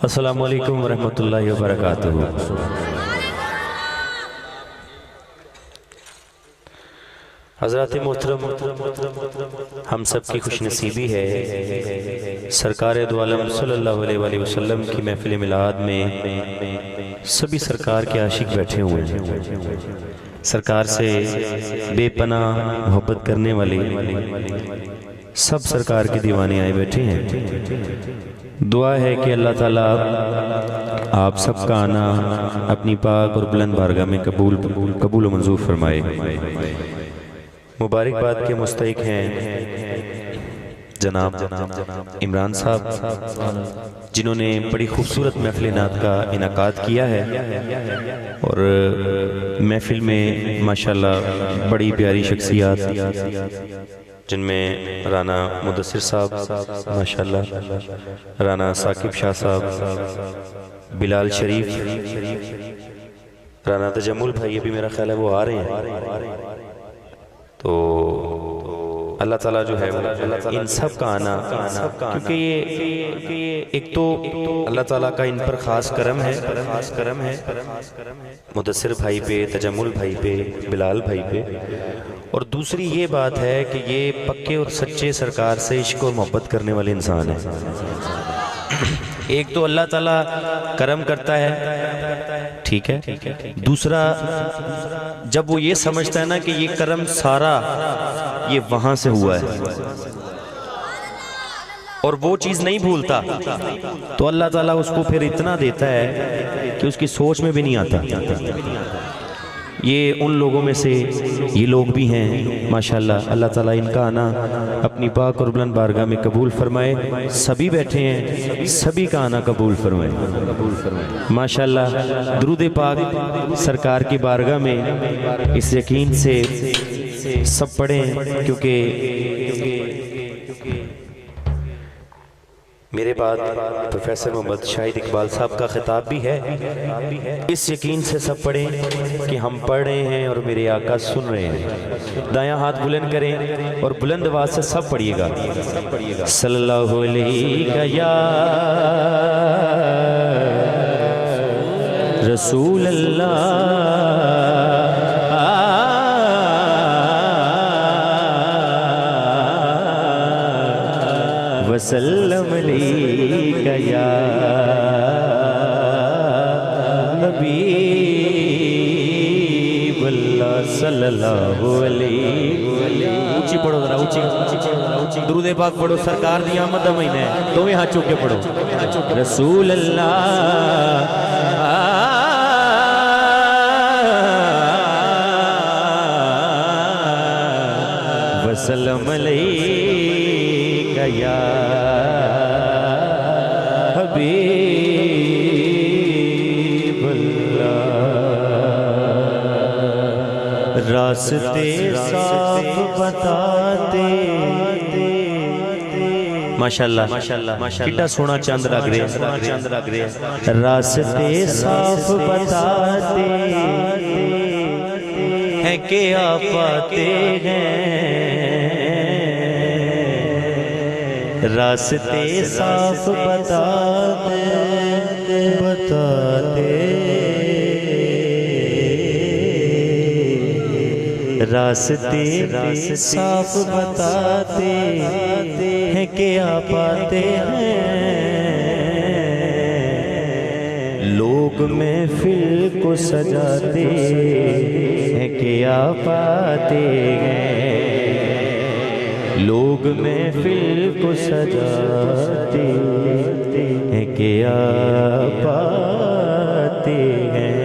अस्सलामु अलैकुम वरहमतुल्लाहि वबरकातुहू। हज़रात मोहतरम, हम सब की खुशनसीबी है सरकार दो आलम सल्लल्लाहु अलैहि वसल्लम की महफिल मिलाद में सभी सरकार के आशिक बैठे हुए हैं। सरकार से बेपनाह मोहब्बत करने वाले सब सरकार के दीवाने आए बैठे हैं। दुआ है कि अल्लाह ताला आप सबका आना अपनी पाक और बुलंद बारगाह में कबूल मंजूर फरमाए। मुबारकबाद के मुस्तहिक हैं जनाब इमरान साहब, जिन्होंने बड़ी खूबसूरत महफिल नात का इनाकाद किया है और महफिल में माशाल्लाह बड़ी प्यारी शख्सियात जिनमें राना मुदस्सिर साहब माशाल्लाह, राना साकिब शाह साहब, बिलाल शरीफ, राना तजम्मुल भाई, अभी मेरा ख्याल है वो आ रहे हैं। तो अल्लाह ताला जो है इन सब का आना, क्योंकि ये एक तो अल्लाह ताला का इन पर खास करम है मुदस्सिर भाई पे, तजम्मुल भाई पे, बिलाल भाई पे, और दूसरी ये बात है कि ये पक्के और सच्चे सरकार से इश्क और मोहब्बत करने वाले इंसान हैं। एक तो अल्लाह ताला करम करता है, ठीक है, दूसरा जब वो ये समझता है ना कि ये करम सारा ये वहां से हुआ है और वो चीज नहीं भूलता, तो अल्लाह ताला उसको फिर इतना देता है कि उसकी सोच में भी नहीं आता। ये उन लोगों में से ये लोग भी हैं माशाल्लाह। अल्लाह ताला इनका आना अपनी पाक और बुलंद बारगाह में कबूल फरमाए। सभी बैठे हैं, सभी का आना कबूल फरमाए माशाल्लाह। दुरूद पाक सरकार की बारगाह में इस यकीन से सब पढ़ें, क्योंकि मेरे बाद प्रोफेसर मोहम्मद शाहिद इकबाल साहब का खिताब भी है। इस यकीन से सब पढ़ें कि हम पढ़ रहे हैं और मेरे आका सुन रहे हैं। दायां हाथ बुलंद करें और बुलंद आवाज से सब पढ़िएगा, सल्लल्लाहु अलैहि या रसूल अल्लाह वसल्लम अलैका या हबीबल्लाह सल्लल्लाहु अलैहि। ऊंची पढ़ो जरा, ऊंची दुरूद पाक पढ़ो। सरकार दी आमद दा महीना है, दोवें हाथ चुक के पढ़ो, रसूल अल्लाह वसल्लम अलैका या रास्ते साफ बताते माशाल्लाह कितना सोना चंद लग रहा। रास्ते साफ बताते हैं कि आप पाते हैं, रास्ते साफ बताते रास्ते साफ बताते हैं कि आप आते हैं। लोग महफिल को सजाते हैं कि आप आते हैं। लोग महफिल को सजाते हैं कि आप आते हैं।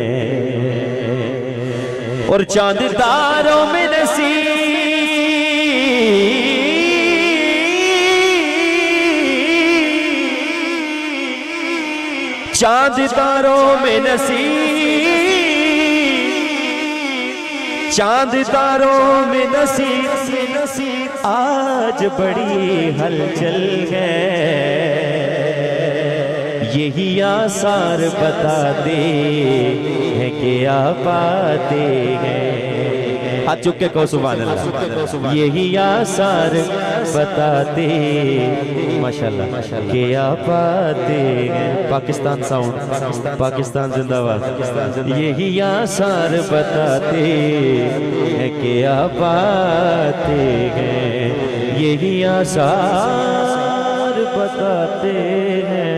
और चांद तारों में नसीब, चांद तारों में नसीब, चांद तारों में नसीब आज बड़ी हलचल है। यही आसार बता दे हैं कि आप आते हैं। हाथ चुक के कहो सुभान अल्लाह। यही आसार बताते माशाल्लाह के आप आते हैं। पाकिस्तान साउंड, पाकिस्तान जिंदाबाद। यही आसार बताते हैं कि आप आते हैं, यही आसार बताते हैं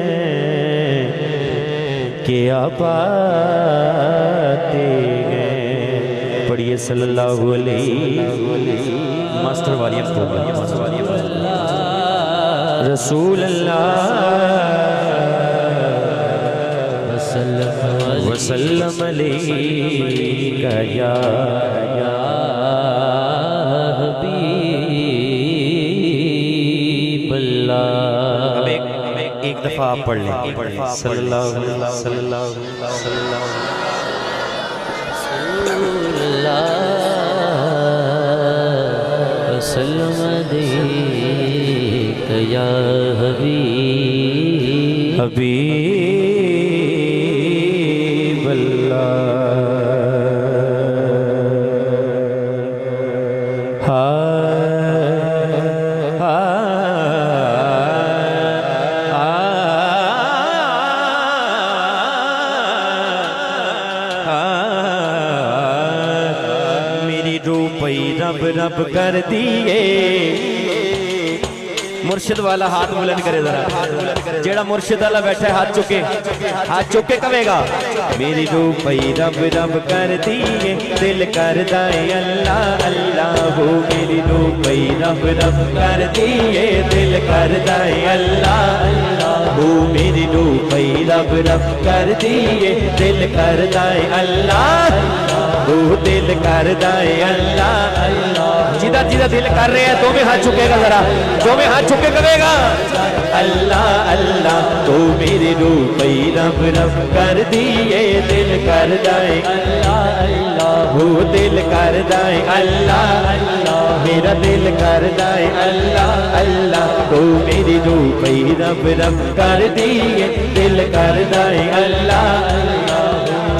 कि आप आते हैं। पढ़िए सल्लल्लाहु अलैहि मास्टर वाली रसूल अल्लाह वसल्लम अलैका या हबीब अल्लाह। अब एक दफा आप पढ़ लें सल्लल्लाहु वसल्लम अलैका या हबीब अल्लाह। मेरी रूपई रब रब कर दिए। मुर्शिद वाला हाथ बुलंद करे जरा, जेड़ा मुर्शिद वाला बैठा है हाथ चुके कवेगा मेरी रूपई रब रब कर दिए, दिल कर दाए अल्लाह अल्लाह हो। मेरी रूपई रब रब कर दिए, दिल कर दाए अल्लाह अल्लाह हो। मेरी रूपई रब रब कर दिए, दिल कर दाए अल्लाह हो। दिल कर दाए अल्लाह अल्लाह। जिदा जिदा दिल कर रहे हैं तो भी हाथ चुकेगा जरा, जो भी हाथ चुके करेगा अल्लाह अल्लाह। तो मेरी रूपई रब रब कर दिए, दिल कर दाए अल्लाह अल्लाह हो। दिल कर दाए अल्लाह अल्लाह, मेरा दिल कर दाए अल्लाह अल्लाह। तो मेरी रूपई रब रब कर दिए, दिल कर दाए अल्लाह अल्लाह।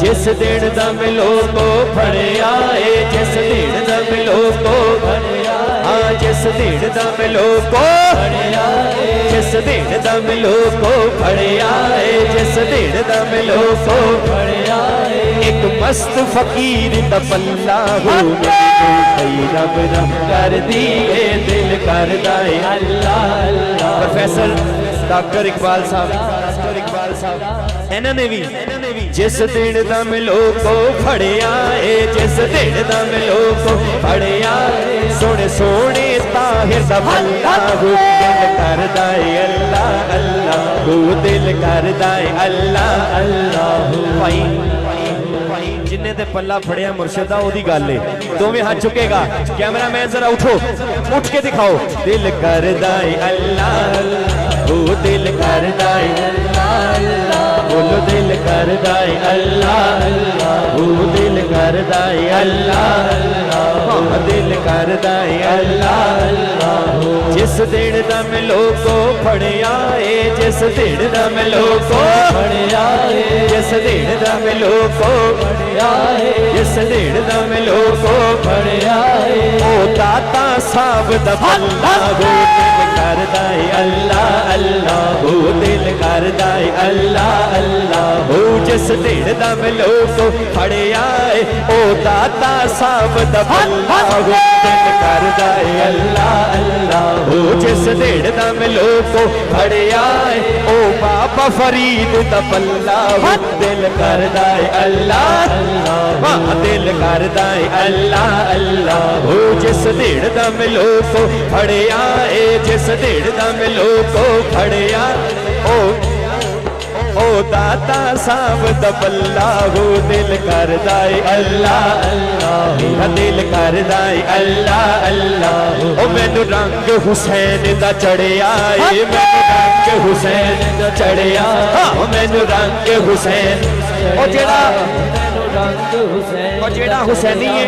जिस दिन दा मिलो को फड़िया है, जिस दिन दा मिलो को फड़िया, हाँ जिस दिन दा मिलो को फड़िया है, जिस दिन दा मिलो को फड़िया है, जिस दिन दा मिलो को फड़िया है। एक मस्त फकीर दा पल्ला हो, मेरी रब रब कर दिए, दिल कर दाए अल्लाह अल्लाह। प्रोफेसर डॉक्टर इकबाल साहब इन्होंने भी जिस दिन दा मिलो को फड़िया है, जिस दिन दा मिलो को फड़िया है। सोने सोने ताहिर दा भला हो, दिल कर दाए अल्लाह अल्लाह हो। दिल कर दाए अल्लाह अल्लाह हो। भाई जिन्ने ते पल्ला फड़िया मुर्शिदा ओदी गल है, दोवें हाथ चुकेगा। कैमरा मैन जरा उठो, उठ के दिखाओ। दिल कर दाए अल्लाह हो, दिल कर दाए अल्लाह अल्लाह। बोलो दिल कर दाए अल्लाह अल्लाह हो। दिल कर दाए अल्लाह अल्लाह, दिल कर दाए अल्लाह अल्लाह हो। जिस दिन दा मिलो को फड़िया है, जिस दिन दा मिलो को फड़िया है, जिस दिन दा मिलो को फड़िया है, जिस दिन दा मिलो को फड़िया है। ओ दाता साहब दा भला हो, दिल कर दाए अल्लाह अल्लाह हो। दिल कर दाए अल्लाह अल्लाह हो। जिस दिन दा मिलो को फड़िया है, ओ दाता साहब दा भला हो, दिल कर दाए अल्लाह अल्लाह हो। जिस दिन दा मिलो को फड़िया है, ओ बाबा फरीद दा भला हो, दिल कर दाए अल्लाह अल्लाह। दिल कर दाए अल्लाह अल्लाह हो। जिस दिन दा मिलो को फड़िया है, जिस दिन दा मिलो को फड़िया ओ दाता साहब दा भला हो, दिल कर दाए अल्लाह अल्लाह। दिल कर दाए अल्लाह अल्लाह। ओ मैनू रंग हुसैन दा चढ़िया है, मैनू रंग हुसैन दा चढ़िया। ओ मैनू रंग हुसैन, ओ जेड़ा हुसैनी है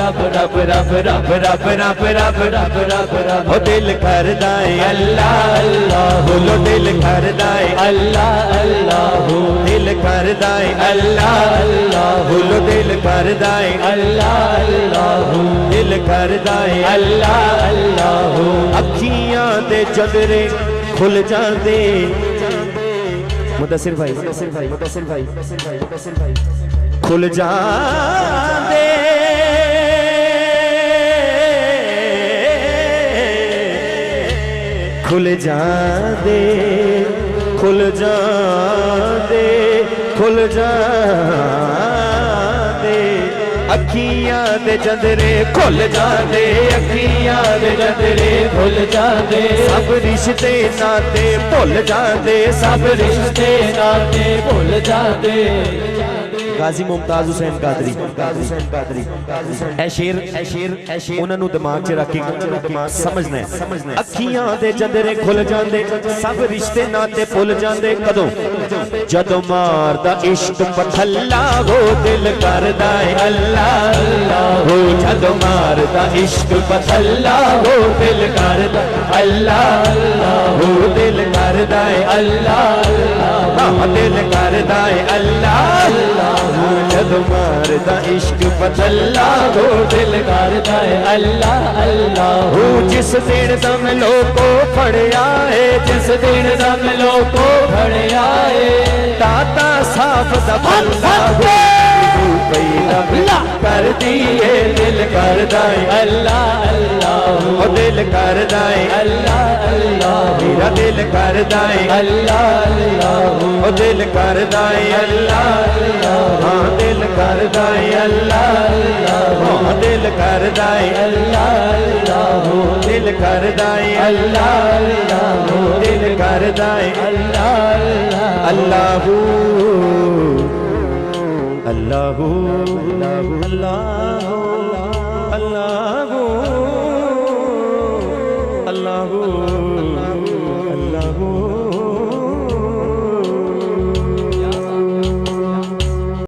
रब रब रब रब रब रब रब रब रब रब ओ दिल करदा है अल्लाह अल्लाह बोलो दिल करदा है अल्लाह अल्लाह दिल करदा है अल्लाह अल्लाह बोलो दिल करदा है अल्लाह अल्लाह दिल करदा है अल्लाह अल्लाह अखियां दे जदरे खुल जांदे मुदस्सिर भाई मुदस्सिर भाई मुदस्सिर भाई मुदस्सिर भाई खुल जांदे खुल जांदे खुल जांदे खुल जांदे अखियां दे जंदरे खुल जांदे अखियां दे जंदरे खुल जांदे सब रिश्ते नाते भुल जांदे सब रिश्ते नाते भुल जांदे गाजी मुमताज हुसैन कादरी ए शेर उन्हां नूं दिमाग च रख के समझना है अखियां दे जंदरे खुल जांदे सब रिश्ते नाते भुल जांदे कदों जदों मारदा इश्क पथल्ला हो दिल करदा है अल्लाह अल्लाह हो जदों मारदा इश्क पथल्ला हो दिल करदा अल्लाह अल्लाह हो दिल करदा है अल्लाह अल्लाह दिल करदा है अल्लाह अल्लाह जदों मारदा इश्क पथल्ला हो दिल करदा है अल्लाह अल्लाह हो जिस दिन दम लोको फड़या है जिस दिन दम लोको फड़या है ताता साफ दबल्ला हो कर दिए दिल करदा है अल्लाह अल्लाह ओ दिल करदा है अल्लाह अल्लाह मेरा दिल करदा है अल्लाह अल्लाह ओ दिल करदा है अल्लाह अल्लाह हां दिल करदा है अल्लाह अल्लाह हां दिल करदा है अल्लाह अल्लाह दिल करदा है अल्लाह अल्लाह दिल करदा है अल्लाह अल्लाह अल्लाह अल्लाह अल्लाह